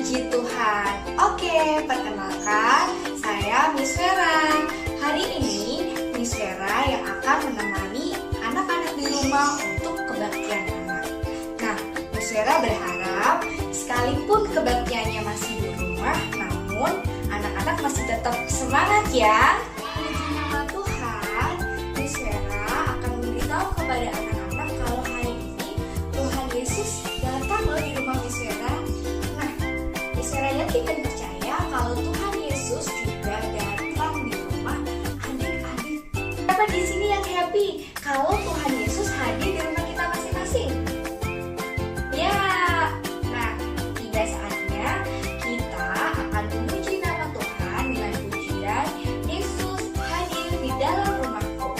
Puji Tuhan. Oke, perkenalkan, saya Miss Vera. Hari ini Miss Vera yang akan menemani anak-anak di rumah untuk kebaktian anak. Nah, Miss Vera berharap sekalipun kebaktiannya masih di rumah, namun anak-anak masih tetap semangat ya. Puji nama Tuhan, Miss Vera akan memberitahu kepada anak-anak kalau hari ini Tuhan Yesus datang loh di rumah Miss Vera. Saya yakin dan percaya kalau Tuhan Yesus juga datang di rumah adik-adik. Siapa di sini yang happy kalau Tuhan Yesus hadir di rumah kita masing-masing? Ya, nah tiba saatnya kita akan memuji nama Tuhan dengan pujian Yesus hadir di dalam rumahku.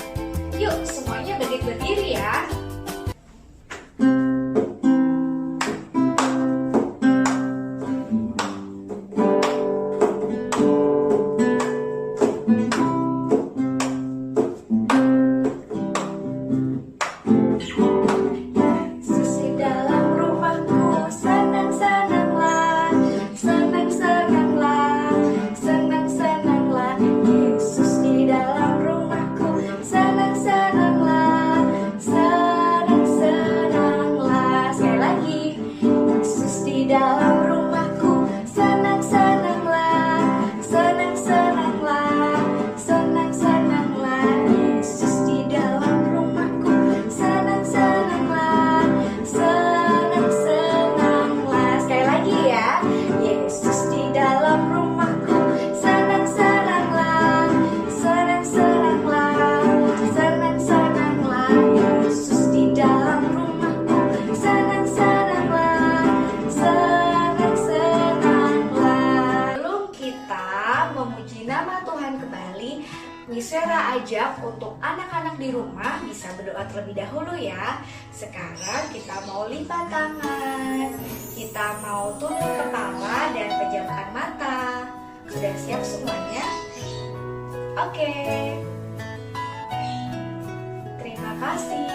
Yuk semuanya berdiri ya. Miss Vera ajak untuk anak-anak di rumah bisa berdoa terlebih dahulu ya. Sekarang kita mau lipat tangan, kita mau tunduk kepala dan pejamkan mata. Sudah siap semuanya? Oke. Terima kasih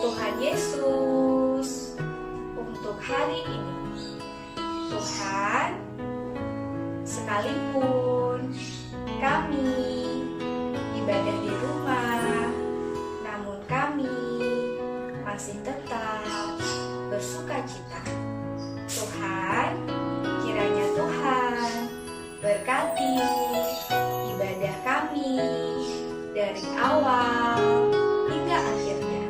Tuhan Yesus untuk hari ini. Tuhan, sekalipun kami ibadah di rumah, namun kami masih tetap bersuka cita. Tuhan, kiranya Tuhan berkati ibadah kami dari awal hingga akhirnya.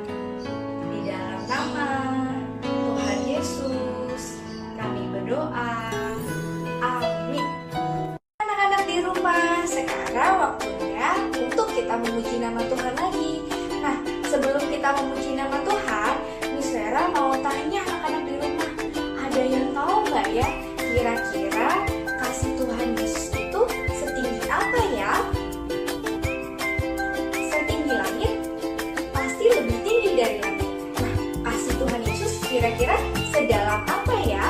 Di dalam nama Tuhan Yesus kami berdoa. Amin. Di rumah, sekarang waktunya untuk kita memuji nama Tuhan lagi. Nah, sebelum kita memuji nama Tuhan, Miss Vera mau tanya anak-anak di rumah, ada yang tahu nggak ya kira-kira kasih Tuhan Yesus itu setinggi apa ya? Setinggi langit? Pasti lebih tinggi dari langit. Nah, kasih Tuhan Yesus kira-kira sedalam apa ya?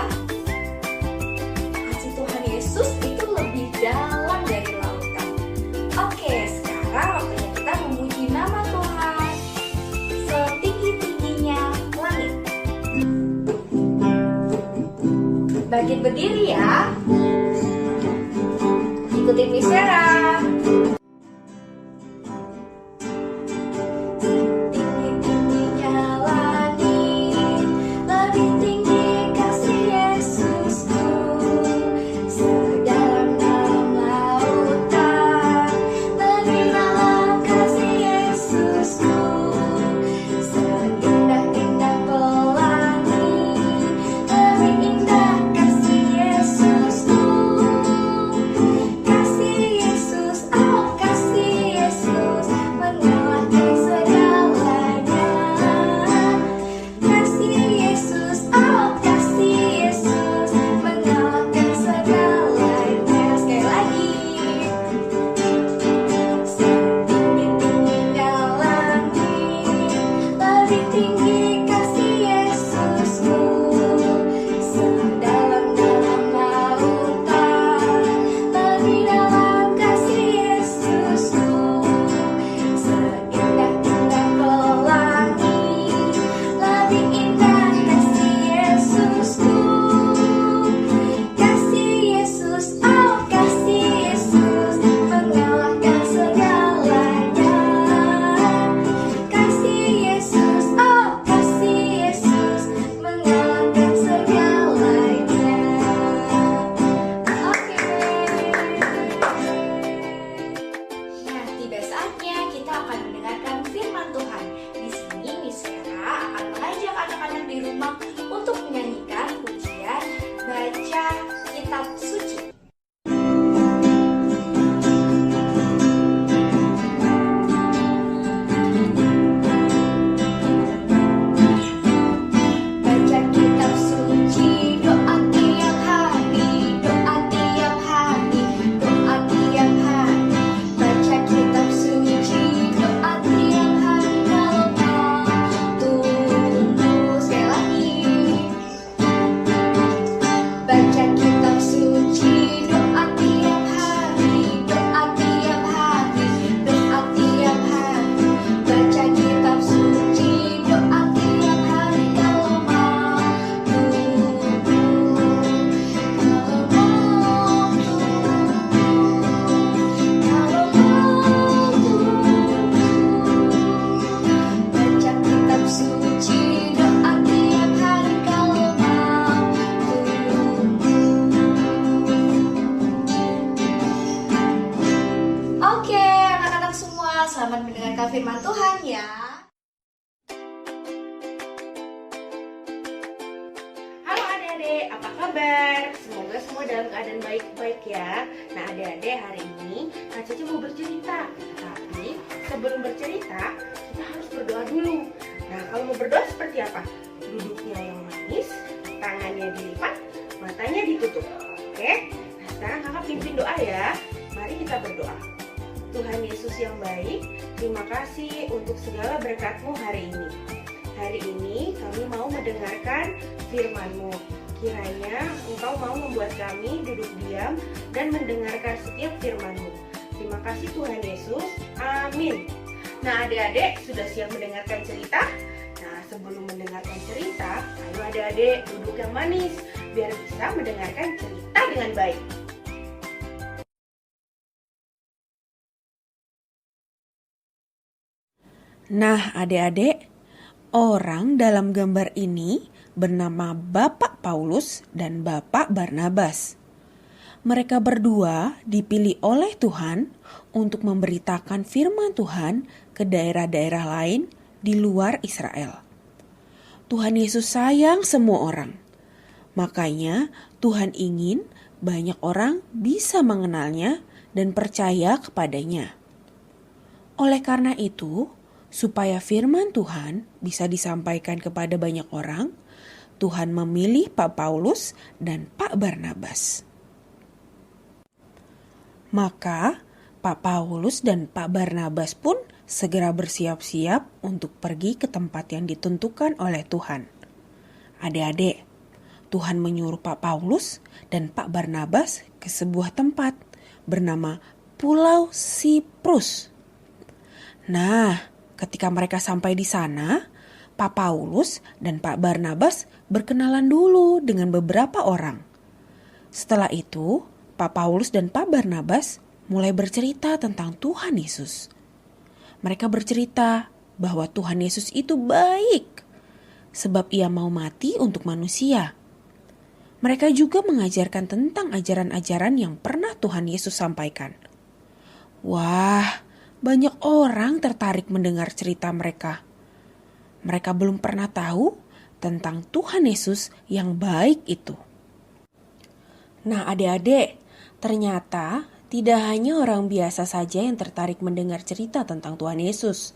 Kasih Tuhan Yesus itu lebih dalam dari lautan. Oke, sekarang waktunya kita memuji nama Tuhan setinggi-tingginya langit. Bangkit berdiri ya. Ikutin Miss Vera. firman Tuhan ya. Halo adik-adik, apa kabar? Semoga semua dalam keadaan baik-baik ya. Nah adik-adik, hari ini Kak Cece mau bercerita. Tapi sebelum bercerita, kita harus berdoa dulu. Nah kalau mau berdoa seperti apa? Duduknya yang manis, tangannya dilipat, matanya ditutup. Oke? Nah sekarang kakak pimpin doa ya. Mari kita berdoa. Tuhan Yesus yang baik, terima kasih untuk segala berkat-Mu hari ini. Hari ini kami mau mendengarkan firman-Mu. Kiranya Engkau mau membuat kami duduk diam dan mendengarkan setiap firman-Mu. Terima kasih Tuhan Yesus. Amin. Nah adik-adik sudah siap mendengarkan cerita? Nah sebelum mendengarkan cerita, ayo adik-adik duduk yang manis biar bisa mendengarkan cerita dengan baik. Nah adik-adik, orang dalam gambar ini bernama Bapak Paulus dan Bapak Barnabas. Mereka berdua dipilih oleh Tuhan untuk memberitakan firman Tuhan ke daerah-daerah lain di luar Israel. Tuhan Yesus sayang semua orang. Makanya Tuhan ingin banyak orang bisa mengenalnya dan percaya kepadanya. Oleh karena itu, supaya firman Tuhan bisa disampaikan kepada banyak orang, Tuhan memilih Pak Paulus dan Pak Barnabas. Maka Pak Paulus dan Pak Barnabas pun segera bersiap-siap untuk pergi ke tempat yang ditentukan oleh Tuhan. Adik-adik, Tuhan menyuruh Pak Paulus dan Pak Barnabas ke sebuah tempat bernama Pulau Siprus. Nah, ketika mereka sampai di sana, Pak Paulus dan Pak Barnabas berkenalan dulu dengan beberapa orang. Setelah itu, Pak Paulus dan Pak Barnabas mulai bercerita tentang Tuhan Yesus. Mereka bercerita bahwa Tuhan Yesus itu baik, sebab Ia mau mati untuk manusia. Mereka juga mengajarkan tentang ajaran-ajaran yang pernah Tuhan Yesus sampaikan. Wah, banyak orang tertarik mendengar cerita mereka. Mereka belum pernah tahu tentang Tuhan Yesus yang baik itu. Nah adik-adik, ternyata tidak hanya orang biasa saja yang tertarik mendengar cerita tentang Tuhan Yesus.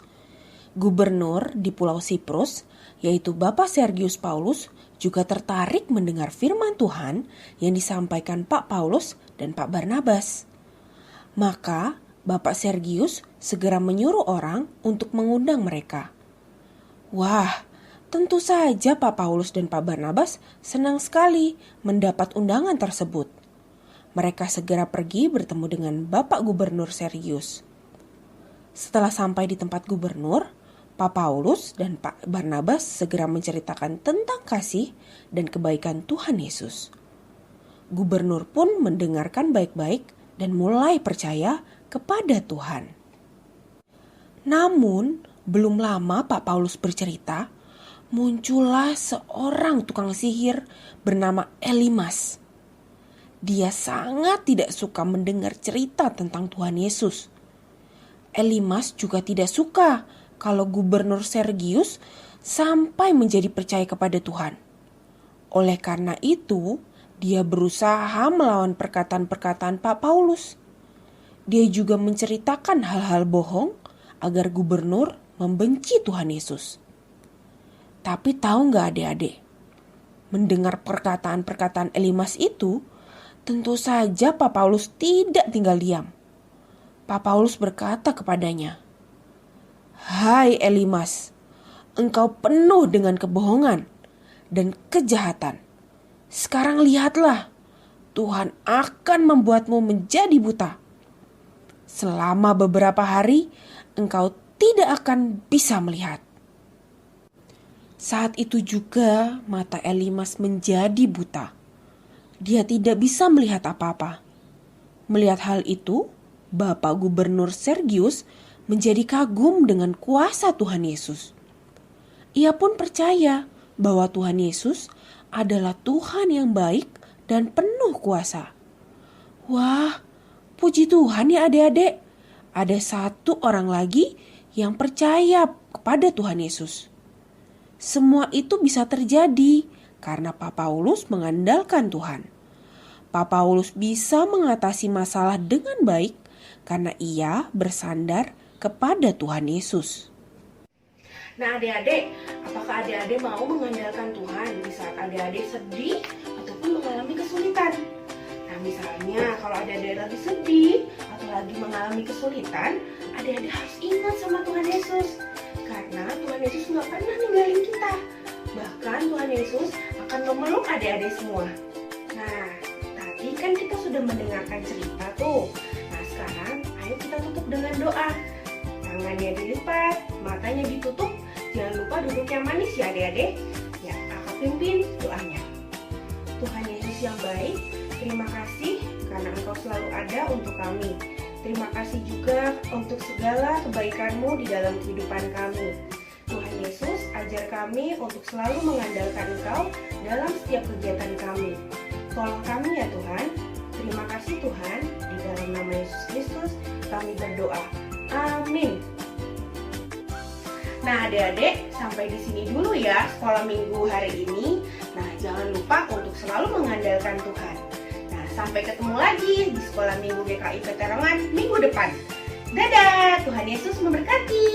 Gubernur di Pulau Siprus, yaitu Bapak Sergius Paulus, juga tertarik mendengar firman Tuhan yang disampaikan Pak Paulus dan Pak Barnabas. Maka Bapak Sergius segera menyuruh orang untuk mengundang mereka. Wah, tentu saja Pak Paulus dan Pak Barnabas senang sekali mendapat undangan tersebut. Mereka segera pergi bertemu dengan Bapak Gubernur Sergius. Setelah sampai di tempat gubernur, Pak Paulus dan Pak Barnabas segera menceritakan tentang kasih dan kebaikan Tuhan Yesus. Gubernur pun mendengarkan baik-baik dan mulai percaya kepada Tuhan. Namun, belum lama Pak Paulus bercerita, muncullah seorang tukang sihir bernama Elimas. Dia sangat tidak suka mendengar cerita tentang Tuhan Yesus. Elimas juga tidak suka kalau Gubernur Sergius sampai menjadi percaya kepada Tuhan. Oleh karena itu, dia berusaha melawan perkataan-perkataan Pak Paulus. Dia juga menceritakan hal-hal bohong agar gubernur membenci Tuhan Yesus. Tapi tahu nggak adik-adik? Mendengar perkataan-perkataan Elimas itu, tentu saja Pak Paulus tidak tinggal diam. Pak Paulus berkata kepadanya, "Hai Elimas, engkau penuh dengan kebohongan dan kejahatan. Sekarang lihatlah, Tuhan akan membuatmu menjadi buta. Selama beberapa hari, engkau tidak akan bisa melihat." Saat itu juga mata Elimas menjadi buta. Dia tidak bisa melihat apa-apa. Melihat hal itu, Bapak Gubernur Sergius menjadi kagum dengan kuasa Tuhan Yesus. Ia pun percaya bahwa Tuhan Yesus adalah Tuhan yang baik dan penuh kuasa. Wah, puji Tuhan ya adik-adik. Ada satu orang lagi yang percaya kepada Tuhan Yesus. Semua itu bisa terjadi karena Pak Paulus mengandalkan Tuhan. Pak Paulus bisa mengatasi masalah dengan baik karena ia bersandar kepada Tuhan Yesus. Nah adik-adik, apakah adik-adik mau mengandalkan Tuhan di saat adik-adik sedih ataupun mengalami kesulitan? Nah misalnya kalau adik-adik lagi sedih atau lagi mengalami kesulitan, adik-adik harus ingat sama Tuhan Yesus. Karena Tuhan Yesus nggak pernah ninggalin kita. Bahkan Tuhan Yesus akan memeluk adik-adik semua. Nah, tadi kan kita sudah mendengarkan cerita tuh. Nah sekarang ayo kita tutup dengan doa. Tangannya dilipat, matanya ditutup. Jangan lupa duduk yang manis ya adik-adik. Ya, kakak pimpin doanya. Tuhan Yesus yang baik, terima kasih karena Engkau selalu ada untuk kami. Terima kasih juga untuk segala kebaikan-Mu di dalam kehidupan kami. Tuhan Yesus, ajar kami untuk selalu mengandalkan Engkau dalam setiap kegiatan kami. Tolong kami ya Tuhan. Terima kasih Tuhan, di dalam nama Yesus Kristus kami berdoa. Amin. Nah adik-adik, sampai di sini dulu ya sekolah minggu hari ini. Nah jangan lupa untuk selalu mengandalkan Tuhan. Nah sampai ketemu lagi di sekolah minggu GKI Veterangan minggu depan. Dadah, Tuhan Yesus memberkati.